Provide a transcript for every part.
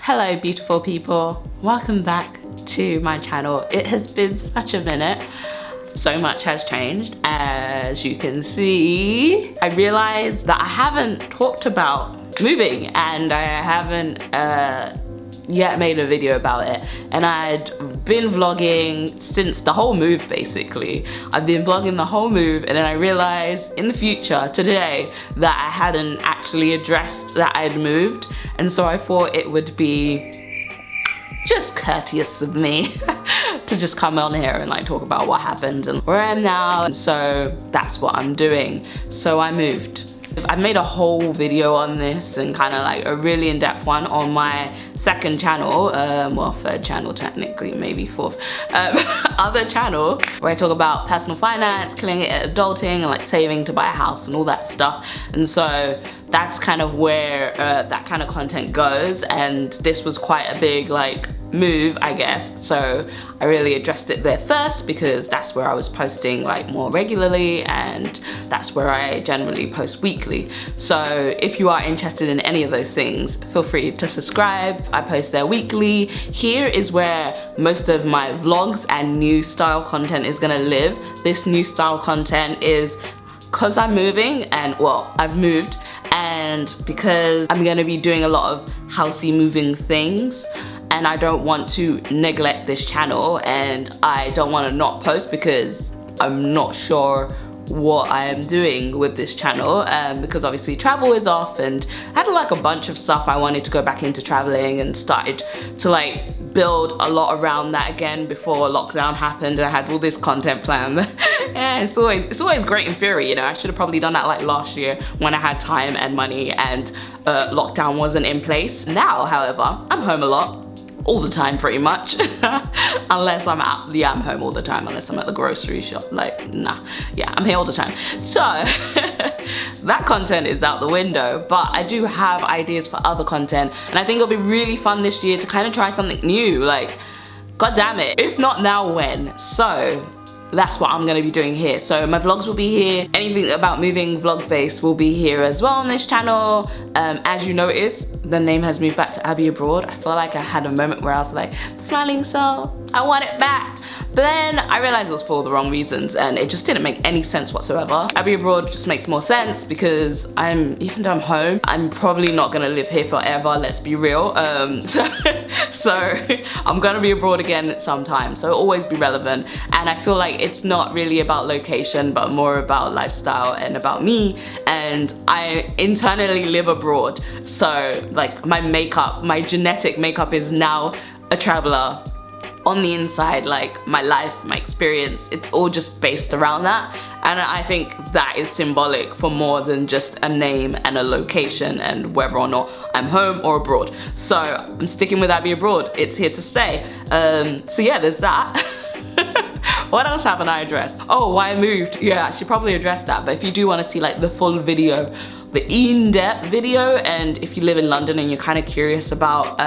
Hello beautiful people, welcome back to my channel. It has been such a minute. So much has changed. As you can see, I realized that I haven't talked about moving and I haven't yet made a video about it, and I'd been vlogging since the whole move basically. I've been vlogging the whole move, and then I realized in the future, today, that I hadn't actually addressed that I'd moved, and so I thought it would be just courteous of me to just come on here and like talk about what happened and where I am now, and so that's what I'm doing. So I moved. I made a whole video on this, and kind of like a really in-depth one on my second channel, well, third channel technically, maybe fourth, other channel, where I talk about personal finance, killing it at adulting, and like saving to buy a house and all that stuff. And so that's kind of where that kind of content goes, and this was quite a big like move, I guess, so I really addressed it there first because that's where I was posting like more regularly, and that's where I generally post weekly. So if you are interested in any of those things, feel free to subscribe. I post there weekly. Here is where most of my vlogs and new style content is gonna live. This new style content is because I'm moving, and well, I've moved, and because I'm gonna be doing a lot of housey moving things, and I don't want to neglect this channel, and I don't want to not post because I'm not sure what I am doing with this channel, because obviously travel is off, and I had like a bunch of stuff I wanted to go back into traveling, and started to like build a lot around that again before lockdown happened, and I had all this content planned. Yeah, it's always great in theory, you know. I should have probably done that like last year when I had time and money and lockdown wasn't in place. Now, however, I'm home a lot. All the time pretty much. Unless I'm out, yeah, I'm home all the time unless I'm at the grocery shop, like nah, yeah, I'm here all the time. So that content is out the window, but I do have ideas for other content, and I think it'll be really fun this year to kind of try something new, like god damn it, if not now, when? So that's what I'm gonna be doing here. So my vlogs will be here. Anything about moving vlog based will be here as well on this channel. As you notice, the name has moved back to Abby Abroad. I feel like I had a moment where I was like, smiling soul, I want it back. But then I realized it was for all the wrong reasons, and it just didn't make any sense whatsoever. Abby Abroad just makes more sense because even though I'm home, I'm probably not gonna live here forever, let's be real. So I'm gonna be abroad again at some time, so it'll always be relevant. And I feel like it's not really about location, but more about lifestyle and about me, and I internally live abroad. So like my genetic makeup is now a traveler. On the inside, like my life, my experience, it's all just based around that, and I think that is symbolic for more than just a name and a location and whether or not I'm home or abroad. So I'm sticking with Abby Abroad, it's here to stay. So yeah, there's that. What else haven't I addressed? Oh, why I moved. Yeah, I should probably address that, but if you do want to see like the full video, the in-depth video, and if you live in London and you're kind of curious about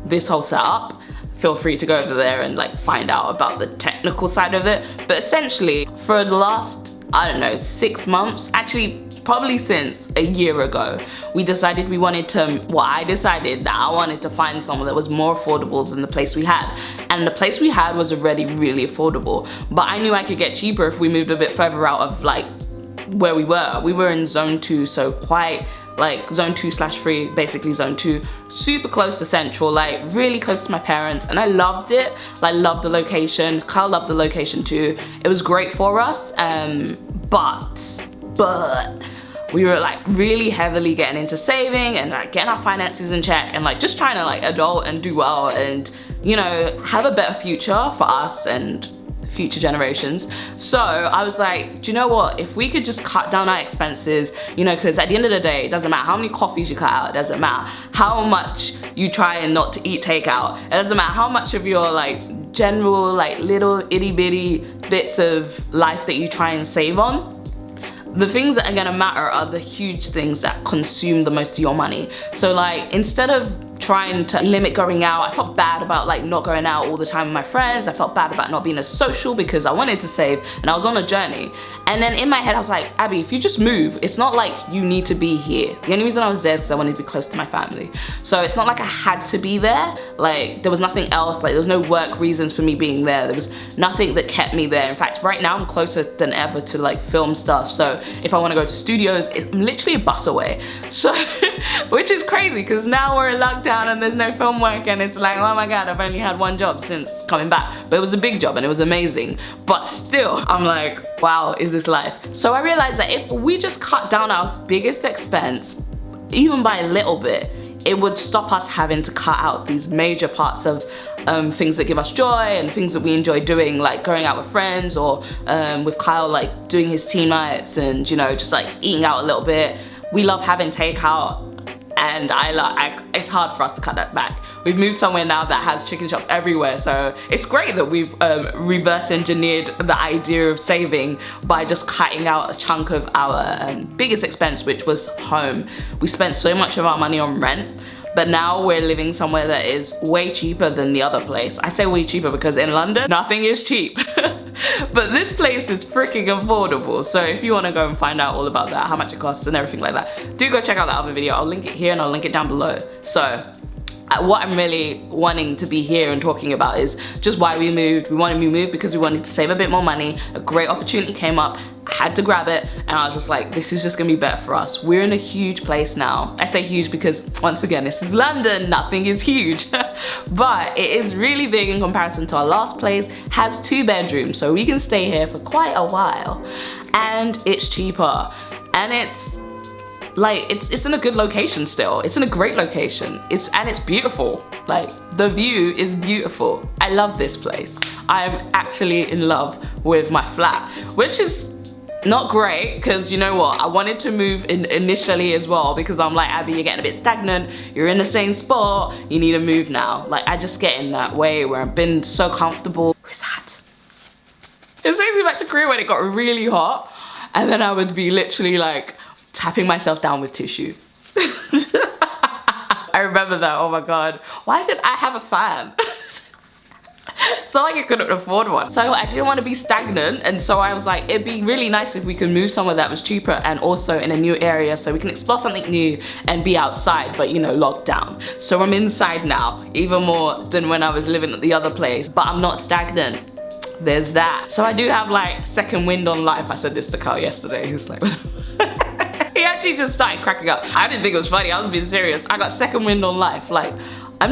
this whole setup, feel free to go over there and like find out about the technical side of it. But essentially, for the last, I don't know, 6 months, actually probably since a year ago, we decided we wanted to, well, I decided that I wanted to find somewhere that was more affordable than the place we had. And the place we had was already really affordable, but I knew I could get cheaper if we moved a bit further out of like where we were. We were in zone 2, so quite like zone 2/3, basically zone 2, super close to central, like really close to my parents, and I loved it. I loved the location. Kyle loved the location too. It was great for us, but we were like really heavily getting into saving and like getting our finances in check, and like just trying to like adult and do well, and you know, have a better future for us and future generations. So I was like, do you know what, if we could just cut down our expenses, you know, because at the end of the day, it doesn't matter how many coffees you cut out, it doesn't matter how much you try and not to eat takeout, it doesn't matter how much of your like general like little itty bitty bits of life that you try and save on. The things that are gonna matter are the huge things that consume the most of your money. So like, instead of trying to limit going out. I felt bad about like not going out all the time with my friends. I felt bad about not being as social because I wanted to save and I was on a journey. And then in my head I was like, Abby, if you just move, it's not like you need to be here. The only reason I was there is because I wanted to be close to my family. So it's not like I had to be there. Like there was nothing else, like there was no work reasons for me being there. There was nothing that kept me there. In fact, right now I'm closer than ever to like film stuff. So if I want to go to studios, I'm literally a bus away. So, which is crazy because now we're in lockdown and there's no film work and it's like, oh my God, I've only had one job since coming back. But it was a big job and it was amazing. But still, I'm like, wow, is this life? So I realized that if we just cut down our biggest expense, even by a little bit, it would stop us having to cut out these major parts of things that give us joy and things that we enjoy doing, like going out with friends or with Kyle, like doing his team nights and, you know, just like eating out a little bit. We love having takeout and it's hard for us to cut that back. We've moved somewhere now that has chicken shops everywhere, so it's great that we've reverse engineered the idea of saving by just cutting out a chunk of our biggest expense, which was home. We spent so much of our money on rent, but now we're living somewhere that is way cheaper than the other place. I say way cheaper because in London, nothing is cheap. But this place is freaking affordable. So if you want to go and find out all about that, how much it costs and everything like that, do go check out that other video. I'll link it here and I'll link it down below. So what I'm really wanting to be here and talking about is just why we moved. We wanted to move because we wanted to save a bit more money. A great opportunity came up. I had to grab it and I was just like, this is just gonna be better for us. We're in a huge place now. I say huge because once again, this is London, nothing is huge. But it is really big in comparison to our last place. Has 2 bedrooms, so we can stay here for quite a while. And it's cheaper. And it's like, it's in a good location still. It's in a great location. And it's beautiful. Like, the view is beautiful. I love this place. I'm actually in love with my flat, which is not great because you know what, I wanted to move in initially as well because I'm like, Abby, you're getting a bit stagnant, you're in the same spot, you need to move now. Like I just get in that way where I've been so comfortable. Who's that? It takes me back to Korea when it got really hot and then I would be literally like tapping myself down with tissue. I remember that, oh my God. Why did I have a fan? It's not like I couldn't afford one. So I didn't want to be stagnant and so I was like, it'd be really nice if we could move somewhere that was cheaper and also in a new area so we can explore something new and be outside but you know, locked down. So I'm inside now, even more than when I was living at the other place, but I'm not stagnant. There's that. So I do have like second wind on life. I said this to Kyle yesterday, he was like, he actually just started cracking up. I didn't think it was funny, I was being serious. I got second wind on life. Like, I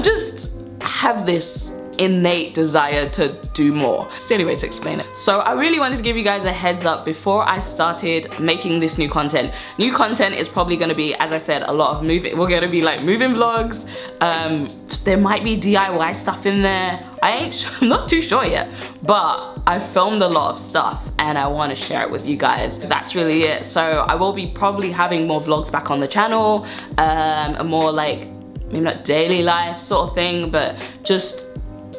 have this innate desire to do more. It's the only way to explain it. So I really wanted to give you guys a heads up before I started making this new content. New content is probably gonna be, as I said, a lot of moving. We're gonna be like moving vlogs. There might be DIY stuff in there. I'm not too sure yet, but I filmed a lot of stuff and I want to share it with you guys. That's really it. So I will be probably having more vlogs back on the channel, a more like, maybe not daily life sort of thing, but just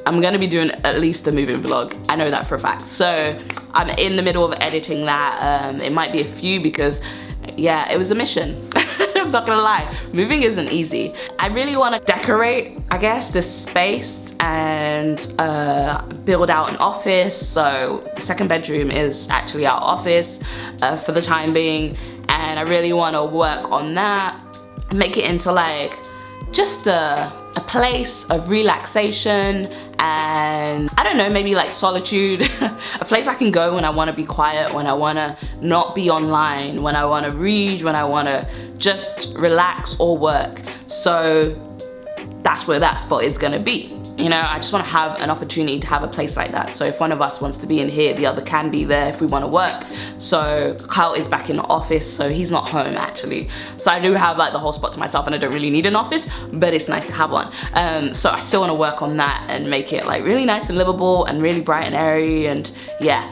I'm gonna be doing at least a moving vlog. I know that for a fact. So I'm in the middle of editing that. It might be a few because yeah, it was a mission. I'm not gonna lie, moving isn't easy. I really wanna decorate, I guess, this space and build out an office. So the second bedroom is actually our office for the time being. And I really wanna work on that, make it into like, just a place of relaxation and I don't know, maybe like solitude. A place I can go when I want to be quiet, when I want to not be online, when I want to read, when I want to just relax or work. So that's where that spot is going to be. You know, I just want to have an opportunity to have a place like that. So if one of us wants to be in here, the other can be there if we want to work. So Kyle is back in the office, so he's not home actually. So I do have like the whole spot to myself and I don't really need an office, but it's nice to have one. So I still want to work on that and make it like really nice and livable and really bright and airy and yeah.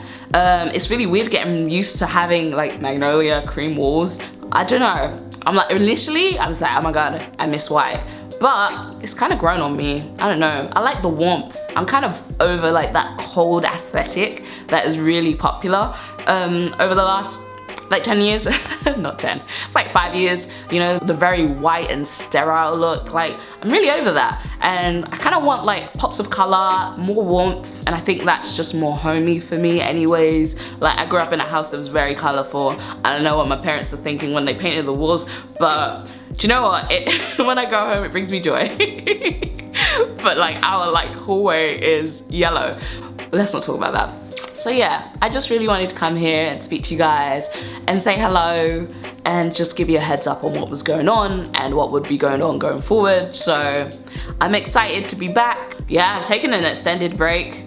It's really weird getting used to having like magnolia cream walls. I don't know. I'm like, initially I was like, oh my God, I miss white. But it's kind of grown on me. I don't know. I like the warmth. I'm kind of over like that cold aesthetic that is really popular over the last like 10 years, not 10, it's like 5 years, you know, the very white and sterile look. Like, I'm really over that, and I kind of want like pops of color, more warmth, and I think that's just more homey for me anyways. Like, I grew up in a house that was very colorful. I don't know what my parents are thinking when they painted the walls, but do you know what, when I go home it brings me joy. But like, our like hallway is yellow. Let's not talk about that. So yeah, I just really wanted to come here and speak to you guys and say hello and just give you a heads up on what was going on and what would be going on going forward. So I'm excited to be back. Yeah, I've taken an extended break.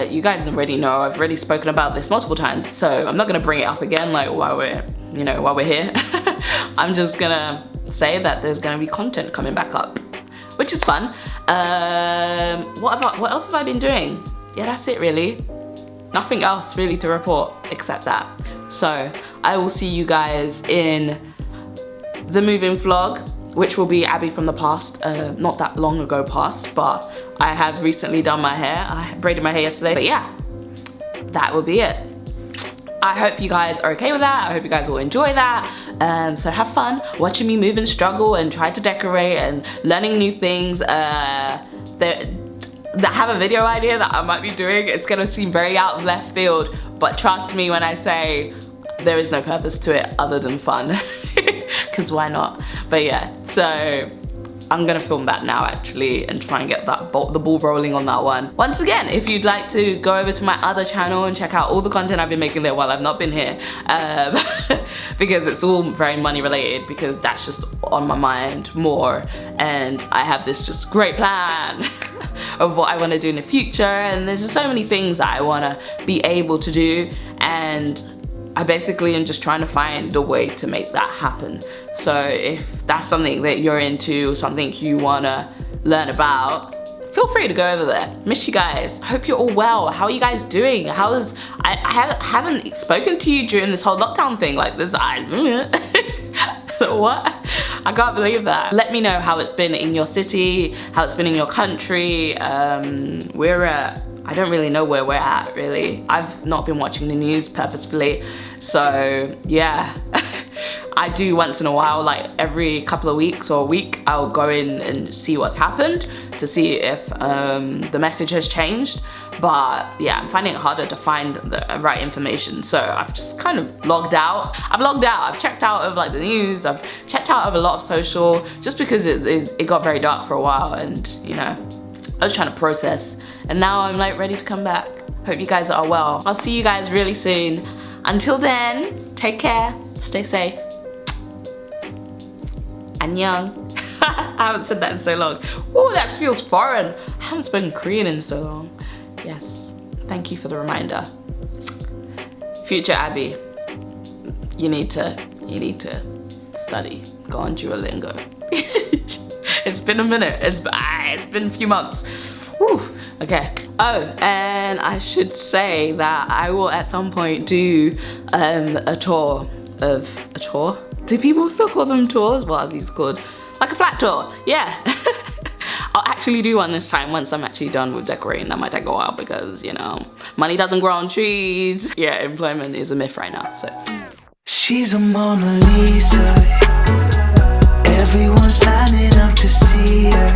You guys already know, I've already spoken about this multiple times, so I'm not gonna bring it up again like while we're here. I'm just gonna say that there's gonna be content coming back up, which is fun. What else have I been doing? Yeah, that's it really. Nothing else really to report except that. So I will see you guys in the moving vlog, which will be Abby from the past, not that long ago past, but I have recently done my hair. I braided my hair yesterday, but yeah, that will be it. I hope you guys are okay with that. I hope you guys will enjoy that. So have fun watching me move and struggle and try to decorate and learning new things. That have a video idea that I might be doing. It's gonna seem very out of left field, but trust me when I say there is no purpose to it other than fun. Because why not? But yeah, so I'm gonna film that now actually and try and get that the ball rolling on that one. Once again, if you'd like to go over to my other channel and check out all the content I've been making there while I've not been here, because it's all very money related, because that's just on my mind more, and I have this just great plan of what I want to do in the future, and there's just so many things that I want to be able to do, and I basically am just trying to find a way to make that happen. So if that's something that you're into, something you want to learn about, feel free to go over there. Miss you guys. I hope you're all well. How are you guys doing? I haven't spoken to you during this whole lockdown thing like this. What? I can't believe that. Let me know how it's been in your city, how it's been in your country. I don't really know where we're at really. I've not been watching the news purposefully, so yeah. I do once in a while, like every couple of weeks or a week, I'll go in and see what's happened to see if the message has changed. But yeah, I'm finding it harder to find the right information, so I've just kind of logged out. I've checked out of like the news, I've checked out of a lot of social, just because it got very dark for a while, and you know, I was trying to process, and now I'm like ready to come back. Hope you guys are well. I'll see you guys really soon. Until then, take care, stay safe. Annyeong. I haven't said that in so long. Oh, that feels foreign. I haven't spoken Korean in so long. Yes, thank you for the reminder. Future Abby, you need to study. Go on Duolingo. It's been a minute. It's been a few months. Whew. Okay. Oh, and I should say that I will at some point do a tour. Do people still call them tours? What are these called? Like a flat tour. Yeah. I'll actually do one this time once I'm actually done with decorating. That might take a while because, you know, money doesn't grow on trees. Yeah, employment is a myth right now, so. She's a Mona Lisa. Everyone's lining up to see her.